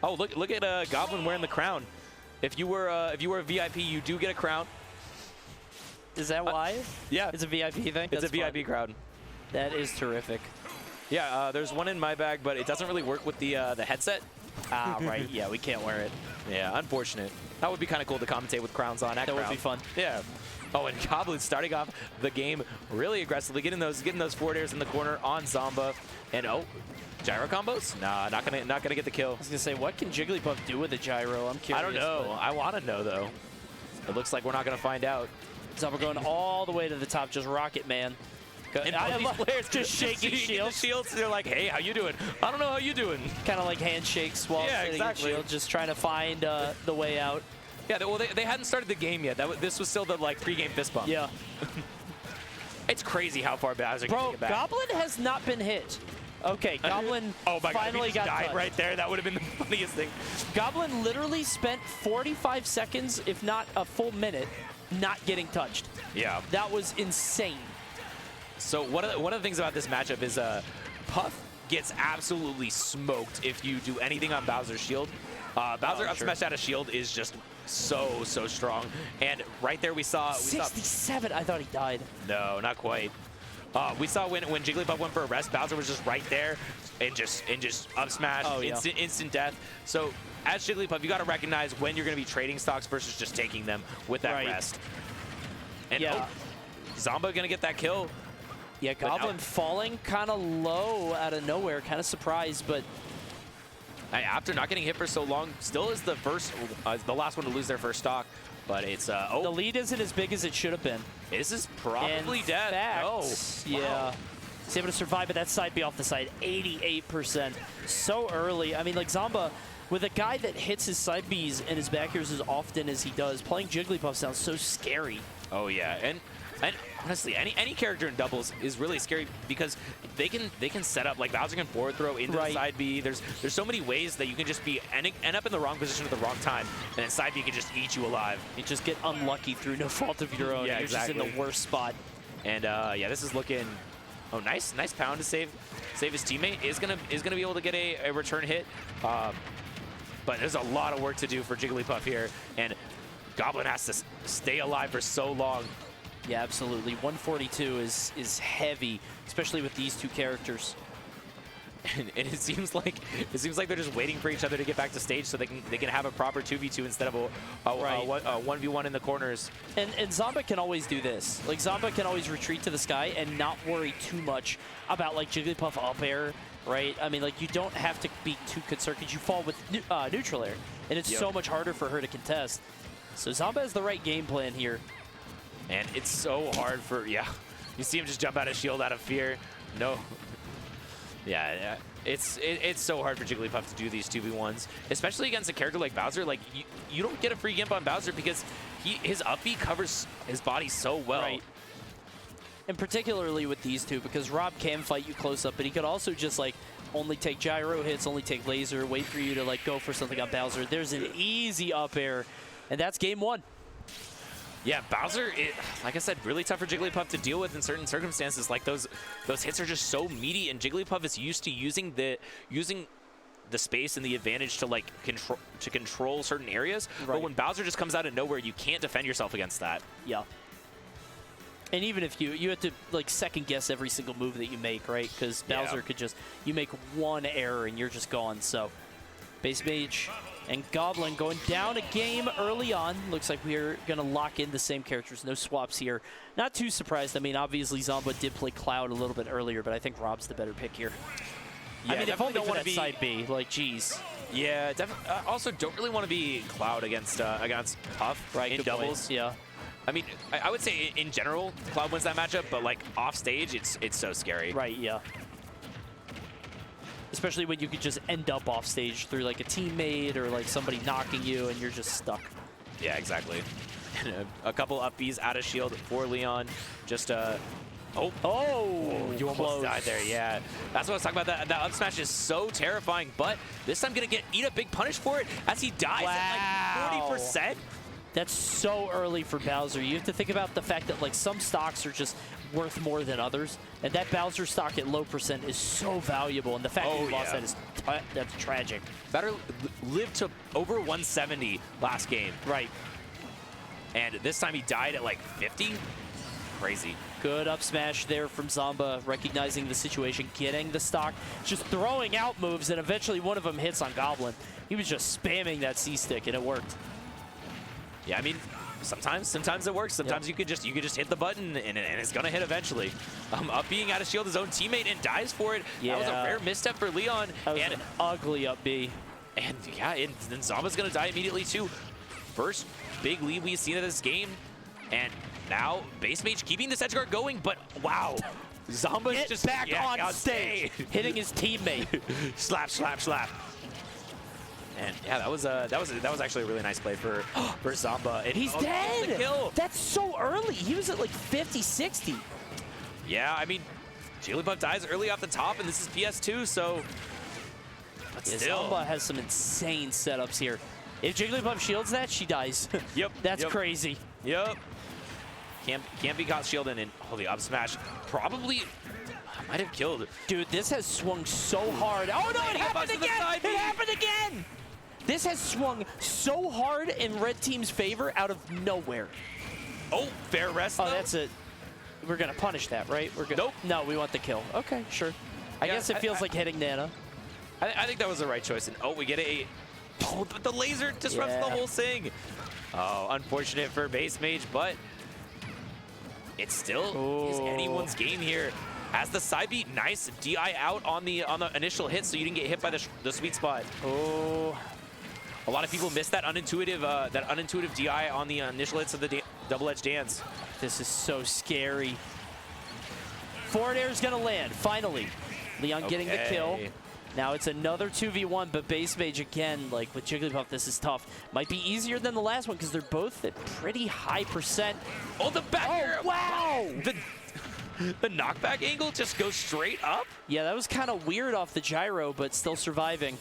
Oh, look at Goblin wearing the crown. If you were a VIP, you do get a crown. Is that why? Yeah. It's a VIP thing? It's a VIP crown. That is terrific. Yeah, there's one in my bag, but it doesn't really work with the headset. Ah, right. Yeah, we can't wear it. Yeah, unfortunate. That would be kind of cool to commentate with crowns on. That would be fun. Yeah. Oh, and Goblin starting off the game really aggressively, getting those forward airs in the corner on Zomba, and oh, gyro combos? Nah, not gonna get the kill. I was gonna say, what can Jigglypuff do with a gyro? I'm curious. I don't know. I want to know though. It looks like we're not gonna find out. Zomba going all the way to the top, just rocket man. And both these players just shaking shields. They're like, hey, how you doing? I don't know how you doing. Kind of like handshakes while sitting in shield, just trying to find the way out. Yeah, well, they hadn't started the game yet. This was still the like pre-game fist bump. Yeah. It's crazy how far Bowser can take it back. Goblin has not been hit. Okay, Goblin finally got died touched. right there. That would have been the funniest thing. Goblin literally spent 45 seconds, if not a full minute, not getting touched. Yeah. That was insane. So one of the things about this matchup is Puff gets absolutely smoked if you do anything on Bowser's shield. Bowser up smash out of shield is just so strong. And right there we saw 67. I thought he died. No, not quite. We saw when Jigglypuff went for a rest, Bowser was just right there and just up smash, instant death. So as Jigglypuff, you got to recognize when you're going to be trading stocks versus just taking them with that rest. And Zomba going to get that kill. Yeah, Goblin falling kind of low out of nowhere, kind of surprised, but after not getting hit for so long, still is the last one to lose their first stock. But it's the lead isn't as big as it should have been. This is probably dead. Yeah. He's able to survive, but that side B off the side, 88%. So early. I mean, like Zomba, with a guy that hits his side Bs and his back airs as often as he does, playing Jigglypuff sounds so scary. Oh yeah, and honestly, any character in doubles is really scary because they can set up, like Bowser can forward throw into the side B. There's so many ways that you can just be end up in the wrong position at the wrong time, and then side B can just eat you alive. You just get unlucky through no fault of your own. Yeah, You're just in the worst spot. And yeah, this is looking. Oh, nice pound to save his teammate. Is gonna be able to get a return hit. But there's a lot of work to do for Jigglypuff here, and Goblin has to stay alive for so long. Yeah, absolutely. 142 is heavy, especially with these two characters. And it seems like they're just waiting for each other to get back to stage so they can have a proper 2v2 instead of a 1v1 in the corners. And Zomba can always do this. Like Zomba can always retreat to the sky and not worry too much about like Jigglypuff up air, right? I mean, like you don't have to be too concerned because you fall with neutral air, and it's so much harder for her to contest. So Zomba has the right game plan here. And it's so hard for, you see him just jump out of shield out of fear. No. Yeah, it's so hard for Jigglypuff to do these 2v1s, especially against a character like Bowser. Like, you don't get a free gimp on Bowser because his up B covers his body so well. Right. And particularly with these two, because Rob can fight you close up, but he could also just, like, only take gyro hits, only take laser, wait for you to, like, go for something on Bowser. There's an easy up air, and that's game one. Yeah, Bowser, like I said, really tough for Jigglypuff to deal with in certain circumstances. Like those hits are just so meaty, and Jigglypuff is used to using the space and the advantage to like control certain areas. Right. But when Bowser just comes out of nowhere, you can't defend yourself against that. Yeah. And even if you have to like second guess every single move that you make, right? Because Bowser could just, you make one error and you're just gone. So BassMage and Goblin going down a game early on. Looks like we're going to lock in the same characters. No swaps here. Not too surprised. I mean, obviously Zomba did play Cloud a little bit earlier, but I think Rob's the better pick here. Yeah, I mean, if only for that side B, like, geez. Yeah, definitely. Also, don't really want to be Cloud against Puff in doubles. Yeah. I mean, I would say in general, Cloud wins that matchup, but like off stage, it's so scary. Right, yeah. Especially when you could just end up off stage through like a teammate or like somebody knocking you and you're just stuck. Yeah, exactly. And a couple up Bs out of shield for LeoN. Just you almost died there. Yeah, that's what I was talking about. That up smash is so terrifying, but this time gonna eat a big punish for it as he dies at like 40%. That's so early for Bowser. You have to think about the fact that like some stocks are just worth more than others. And that Bowser stock at low percent is so valuable. And the fact that you lost that is that's tragic. Better live to over 170 last game. Right. And this time he died at like 50. Crazy. Good up smash there from Zomba, recognizing the situation, getting the stock, just throwing out moves, and eventually one of them hits on Goblin. He was just spamming that C-stick, and it worked. Yeah, I mean, sometimes it works. Sometimes you could just hit the button, and it's gonna hit eventually. Up being out of shield his own teammate and dies for it. Yeah. That was a rare misstep for LeoN. That was an ugly up B. And yeah, and then Zomba's gonna die immediately too. First big lead we've seen of this game, and now BassMage keeping this edge guard going, but wow. Zomba's just back on stage, hitting his teammate. Slap, slap, slap. And yeah, that was actually a really nice play for Zomba. And he's dead. The kill. That's so early. He was at like 50, 60. Yeah, I mean, Jigglypuff dies early off the top, and this is PS2, so. But still, Zomba has some insane setups here. If Jigglypuff shields that, she dies. Yep. That's crazy. Yep. Can't be caught shielding, and the up smash probably might have killed. Dude, this has swung so hard. Oh no, it happened again! It happened again! This has swung so hard in red team's favor out of nowhere. Oh, fair rest. Oh, that's it. We're gonna punish that, right? We're gonna. Nope. No, we want the kill. Okay, sure. I guess it feels like hitting Nana. I think that was the right choice. And we get a. Oh, the laser disrupts the whole thing. Oh, unfortunate for BassMage, but it still is anyone's game here. As the side beat, nice DI out on the initial hit, so you didn't get hit by the sweet spot. Oh, a lot of people missed that unintuitive DI on the initial hits of the double-edged dance. This is so scary. Forward air is gonna land finally. LeoN getting the kill. Now it's another 2v1, but BassMage again, like with Jigglypuff, this is tough. Might be easier than the last one because they're both at pretty high percent. Oh, the back air! Wow! The knockback angle just goes straight up? Yeah, that was kind of weird off the gyro, but still surviving.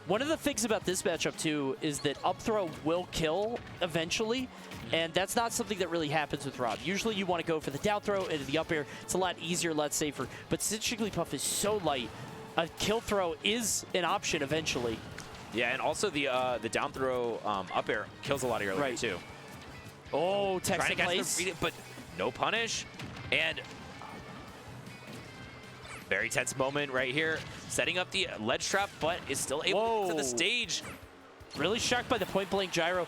One of the things about this matchup, too, is that up throw will kill eventually, and that's not something that really happens with Rob. Usually you want to go for the down throw and the up air. It's a lot easier, a lot safer. But since Jigglypuff is so light, a kill throw is an option eventually. Yeah, and also the down throw up air kills a lot earlier, too. Oh, Texas place. But no punish. And very tense moment right here. Setting up the ledge trap, but is still able to get to the stage. Really shocked by the point-blank gyro.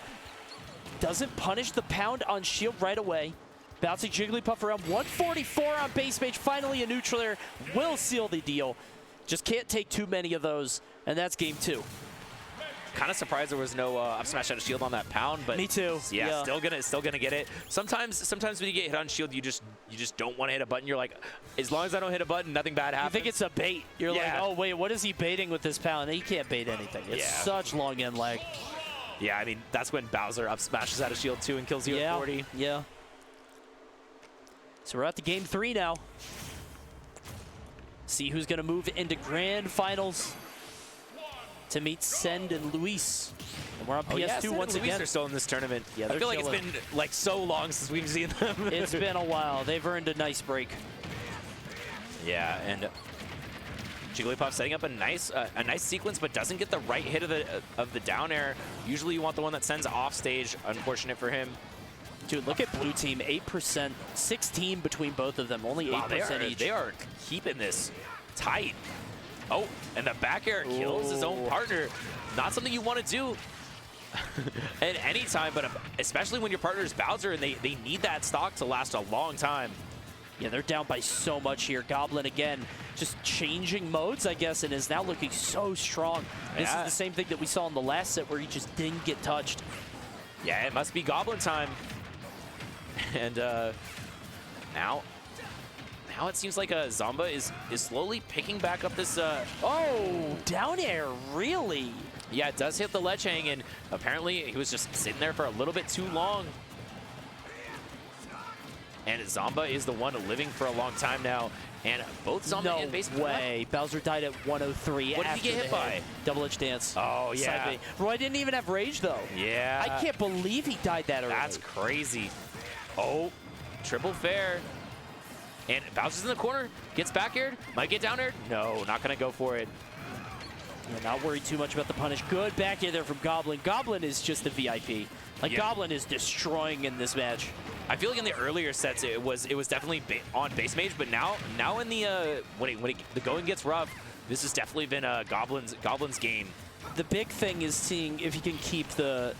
Doesn't punish the pound on shield right away. Bouncing Jigglypuff around. 144 on BassMage. Finally a neutral air. Will seal the deal. Just can't take too many of those, and that's game 2. Kind of surprised there was no up smash out of shield on that pound, but me too. Yeah, still gonna get it. Sometimes when you get hit on shield, you just don't want to hit a button. You're like, as long as I don't hit a button, nothing bad happens. You think it's a bait. You're like, oh wait, what is he baiting with this pound? He can't bait anything. It's such long end lag. Yeah, I mean that's when Bowser up smashes out of shield too and kills you at 40. Yeah. So we're at the game 3 now. See who's gonna move into grand finals to meet Send and Luis. And we're on PS2 once again. They're still in this tournament. Yeah, I feel like it's been like so long since we've seen them. It's been a while. They've earned a nice break. Yeah, and Jigglypuff setting up a nice sequence, but doesn't get the right hit of the down air. Usually you want the one that sends off stage. Unfortunate for him. Dude, look at blue team, 8%, 16 between both of them, only 8% each. They are keeping this tight. Oh, and the back air kills his own partner. Not something you want to do at any time, but especially when your partner is Bowser and they need that stock to last a long time. Yeah, they're down by so much here. Goblin, again, just changing modes, I guess, and is now looking so strong. This is the same thing that we saw in the last set where he just didn't get touched. Yeah, it must be Goblin time. And now it seems like Zomba is slowly picking back up this. Oh, down air, really? Yeah, it does hit the ledge hang, and apparently he was just sitting there for a little bit too long. And Zomba is the one living for a long time now. And both Zomba and BassMage. No way. Bowser died at 103. What did he get hit by? Double-edged dance. Oh, yeah. Roy didn't even have rage, though. Yeah. I can't believe he died that early. That's crazy. Oh, triple fair. And Bowser's in the corner, gets back aired, might get down aired. No, not gonna go for it. Yeah, not worried too much about the punish. Good back air there from Goblin. Goblin is just a VIP. Like, Goblin is destroying in this match. I feel like in the earlier sets it was definitely on BassMage, but now in the when the going gets rough, this has definitely been Goblin's game. The big thing is seeing if he can keep the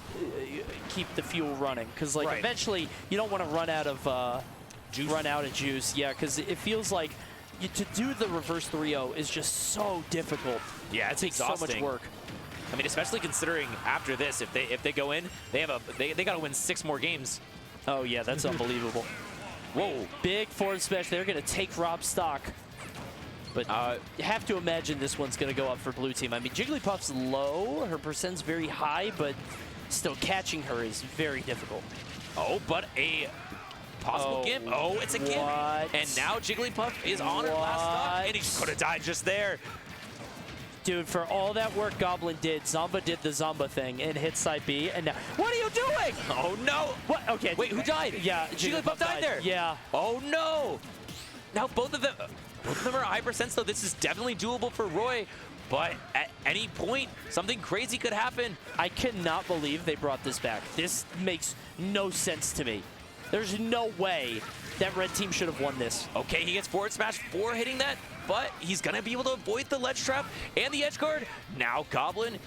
fuel running, because like eventually you don't want to run out of juice. Yeah, because it feels like to do the reverse 3-0 is just so difficult. Yeah, it takes so much work. I mean, especially considering after this, if they go in, they got to win 6 more games. Oh yeah, that's unbelievable. Whoa, big forward smash. They're gonna take Rob's stock. But you have to imagine this one's going to go up for blue team. I mean, Jigglypuff's low. Her percent's very high, but still catching her is very difficult. Oh, but a possible gimp. Oh, it's a gimp. And now Jigglypuff is on her last stock, and he could have died just there. Dude, for all that work Goblin did, Zomba did the Zomba thing and hit side B. And now, what are you doing? Oh, no. What? Okay. Wait, who died? Yeah, Jigglypuff died there. Yeah. Oh, no. Now both of them are high percents, though. This is definitely doable for Roy, but at any point, something crazy could happen. I cannot believe they brought this back. This makes no sense to me. There's no way that red team should have won this. Okay, he gets forward smash for hitting that, but he's going to be able to avoid the ledge trap and the edge guard. Now Goblin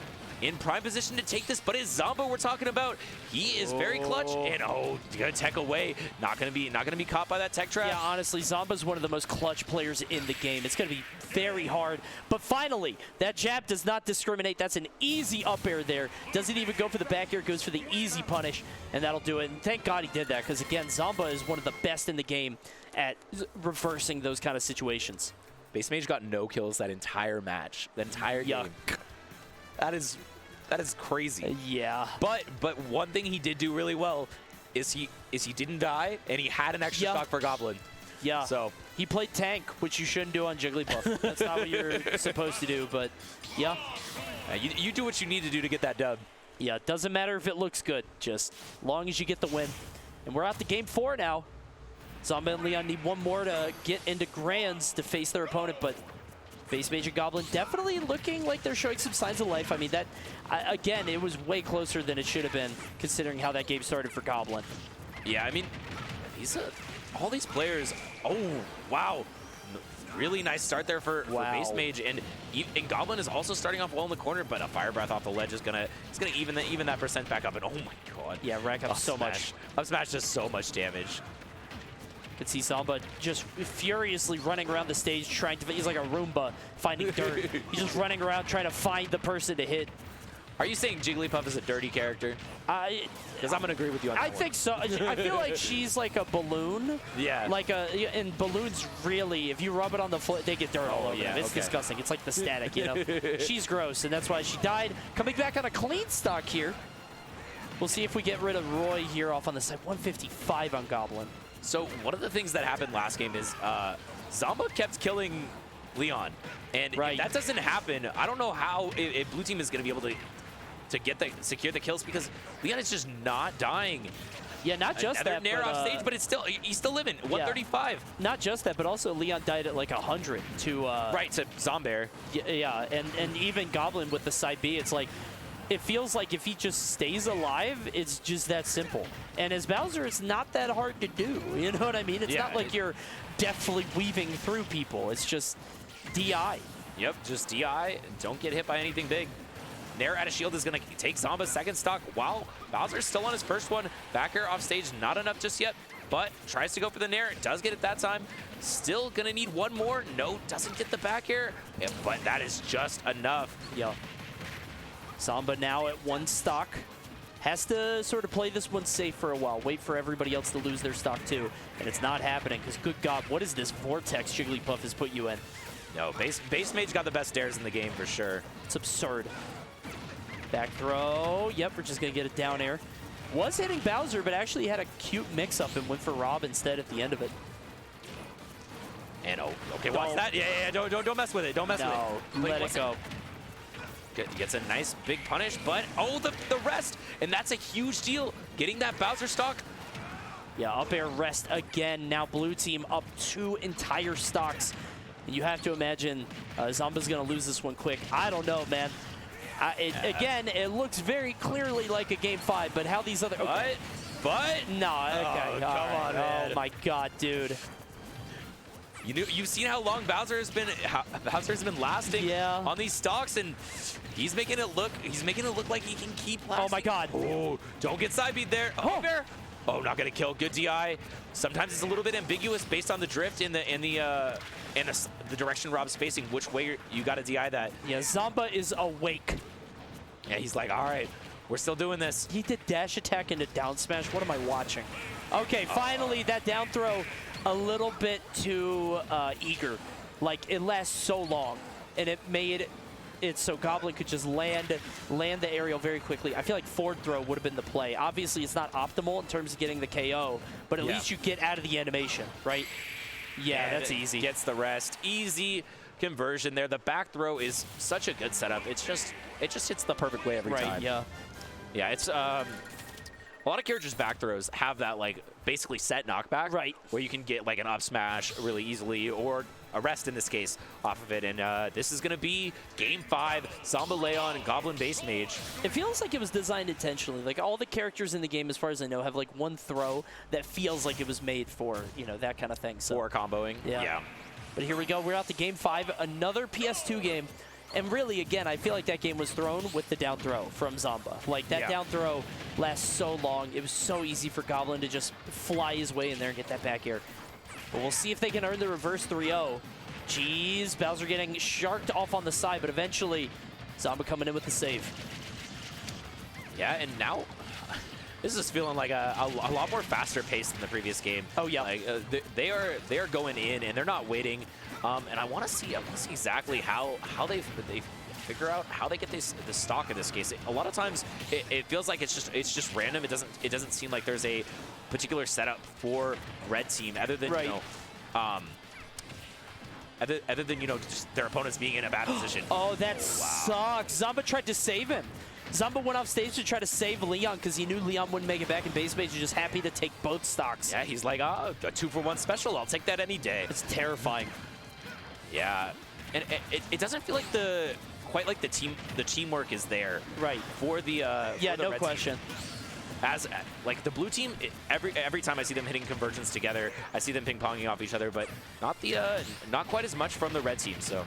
in prime position to take this, but it's Zomba we're talking about. He is very clutch, and good tech away. Not gonna be caught by that tech trap. Yeah, honestly, Zomba's one of the most clutch players in the game. It's gonna be very hard. But finally, that jab does not discriminate. That's an easy up air there. Doesn't even go for the back air, goes for the easy punish, and that'll do it. And thank God he did that, because again, Zomba is one of the best in the game at reversing those kind of situations. BassMage got no kills that entire match, the entire game. That is crazy. Yeah. But one thing he did do really well is he didn't die, and he had an extra stock for Goblin. Yeah. So he played tank, which you shouldn't do on Jigglypuff. That's not what you're supposed to do, but yeah. You do what you need to do to get that dub. Yeah, it doesn't matter if it looks good, just long as you get the win. And we're out to game 4 now. Zomba and LeoN need one more to get into Grands to face their opponent, but BassMage and Goblin definitely looking like they're showing some signs of life. I mean, that, again, it was way closer than it should have been, considering how that game started for Goblin. Yeah, I mean, all these players, oh, wow. Really nice start there for BassMage, and Goblin is also starting off well in the corner, but a Fire Breath off the ledge is gonna even that percent back up, and oh my god. Yeah, rack up so much. Up smash does so much damage. You can see Zomba just furiously running around the stage trying to, he's like a Roomba finding dirt. He's just running around trying to find the person to hit. Are you saying Jigglypuff is a dirty character? Because I'm going to agree with you on that I think so. I feel like she's like a balloon. Yeah. And balloons really, if you rub it on the foot, they get dirt all over them. It's disgusting. It's like the static, you know. She's gross, and that's why she died. Coming back on a clean stock here. We'll see if we get rid of Roy here off on the side. 155 on Goblin. So one of the things that happened last game is Zomba kept killing LeoN. And if that doesn't happen, I don't know how if blue team is going to be able to secure the kills, because LeoN is just not dying. Yeah, not just that. Nair off stage, but he's still living. 135. Not just that, but also LeoN died at like 100 to to Zombair. Yeah, and even Goblin with the side B, it's like, it feels like if he just stays alive, it's just that simple. And as Bowser, it's not that hard to do. You know what I mean? It's not like you're deftly weaving through people. It's just DI. Yep, just DI. Don't get hit by anything big. Nair out of shield is going to take Zomba's second stock while Bowser's still on his first one. Back air off stage, not enough just yet, but tries to go for the Nair. Does get it that time. Still going to need one more. No, doesn't get the back air, but that is just enough. Yeah. Zomba now at 1 stock. Has to sort of play this one safe for a while. Wait for everybody else to lose their stock too. And it's not happening, because good God, what is this vortex Jigglypuff has put you in? No, BassMage got the best dares in the game for sure. It's absurd. Back throw. Yep, we're just going to get a down air. Was hitting Bowser, but actually had a cute mix-up and went for Rob instead at the end of it. And okay, watch that. Yeah, don't mess with it. Don't mess with it. No, let it go. Gets a nice big punish, but the rest, and that's a huge deal. Getting that Bowser stock. Yeah, up air rest again. Now blue team up 2 entire stocks. And you have to imagine Zomba's going to lose this one quick. I don't know, man. Again, it looks very clearly like a game 5, but how these other... Okay. But no, okay. Oh, come on, man. Oh my God, dude. You've seen how long Bowser's been lasting on these stocks, and he's making it look like he can keep lasting. Oh my God. Oh, don't get side beat there. Oh, not gonna kill. Good DI. Sometimes it's a little bit ambiguous based on the drift in the direction Rob's facing, which way you got to DI that. Yeah, Zomba is awake. Yeah, he's like, all right, we're still doing this. He did dash attack into down smash. What am I watching? Okay, finally that down throw a little bit too eager. Like, it lasts so long, and it made it so Goblin could just land the aerial very quickly. I feel like forward throw would have been the play. Obviously, it's not optimal in terms of getting the KO, but at least you get out of the animation, right? Yeah, that's easy. Gets the rest. Easy conversion there. The back throw is such a good setup. It just hits the perfect way every time. Right, yeah. Yeah, it's a lot of characters' back throws have that, like, basically set knockback. Right. Where you can get, like, an up smash really easily, or a rest in this case off of it. And this is going to be Game 5, Zomba, LeoN, and Goblin BassMage. It feels like it was designed intentionally. Like, all the characters in the game, as far as I know, have, like, one throw that feels like it was made for, you know, that kind of thing. So, or comboing. Yeah. But here we go. We're out to Game 5, another PS2 game. And really, again, I feel like that game was thrown with the down throw from Zomba. Like, that down throw lasts so long. It was so easy for Goblin to just fly his way in there and get that back air. But we'll see if they can earn the reverse 3-0. Jeez, Bowser getting sharked off on the side, but eventually Zomba coming in with the save. Yeah, and now this is feeling like a lot more faster pace than the previous game. Oh yeah, like, they are going in and they're not waiting. And I want to see exactly how they figure out how they get the stock in this case. A lot of times it feels like it's just random. It doesn't seem like there's a particular setup for red team other than you know. Other than, you know, just their opponents being in a bad position. Oh, that sucks. Zomba tried to save him. Zomba went off stage to try to save LeoN because he knew LeoN wouldn't make it back, and BassMage is just happy to take both stocks. Yeah, he's like, oh, a 2-for-1 special. I'll take that any day. It's terrifying. Yeah, and it doesn't feel like quite like the teamwork is there. Right. For the yeah, for the no red question. Team. As like the blue team, every time I see them hitting conversions together, I see them ping-ponging off each other, but not quite as much from the red team. So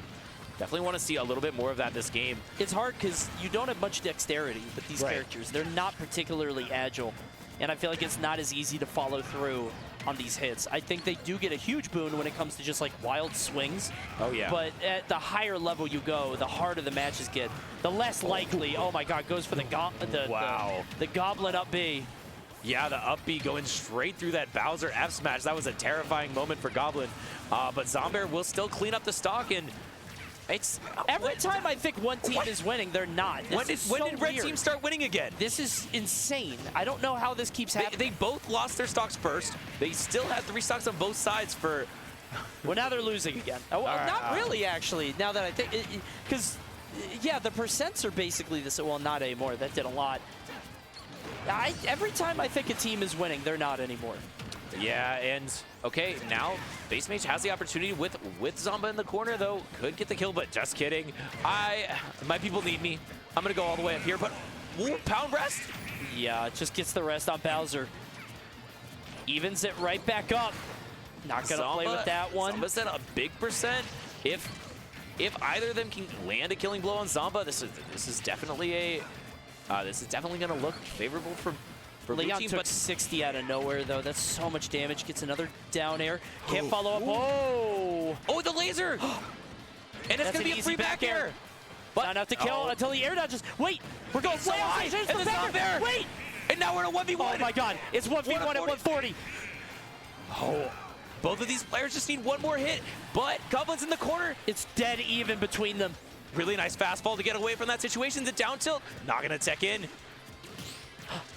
definitely want to see a little bit more of that this game. It's hard because you don't have much dexterity with these characters. They're not particularly agile, and I feel like it's not as easy to follow through on these hits. I think they do get a huge boon when it comes to just like wild swings. Oh yeah. But at the higher level you go, the harder the matches get. The less likely. Oh my God, goes for the Goblin up B. Yeah, the up B going straight through that Bowser F smash. That was a terrifying moment for Goblin. But Zomba will still clean up the stock, and it's every time I think one team is winning, they're not. When did red team start winning again? This is insane. I don't know how this keeps happening. They both lost their stocks first. They still have 3 stocks on both sides for. Well, now they're losing again. Oh, well, not really, actually. Now that I think, because yeah, the percents are basically this. Well, not anymore. That did a lot. Every time I think a team is winning, they're not anymore. Yeah, and okay, now BassMage has the opportunity with Zomba in the corner, though. Could get the kill, but just kidding. My people need me. I'm going to go all the way up here, but pound rest. Yeah, it just gets the rest on Bowser. Evens it right back up. Not going to play with that one. Zomba's at a big percent. If either of them can land a killing blow on Zomba, this is definitely going to look favorable for LeoN took 60 out of nowhere, though. That's so much damage. Gets another down air. Can't follow up. Whoa! Oh, the laser! And it's going to be a free back air. But not enough to kill until the air dodges. Wait! We're going so high! And the back air! Wait! And now we're in a 1v1! Oh my God! It's 1v1 at 140! Oh, both of these players just need one more hit, but Goblin's in the corner. It's dead even between them. Really nice fastball to get away from that situation. The down tilt, not gonna tech in.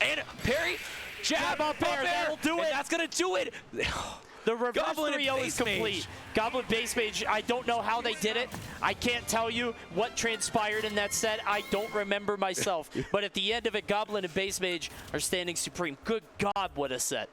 And parry, jab, up air, that'll do it. And that's gonna do it. The reverse 3-0 is complete. Goblin BassMage, I don't know how they did it. I can't tell you what transpired in that set. I don't remember myself. But at the end of it, Goblin and BassMage are standing supreme. Good God, what a set.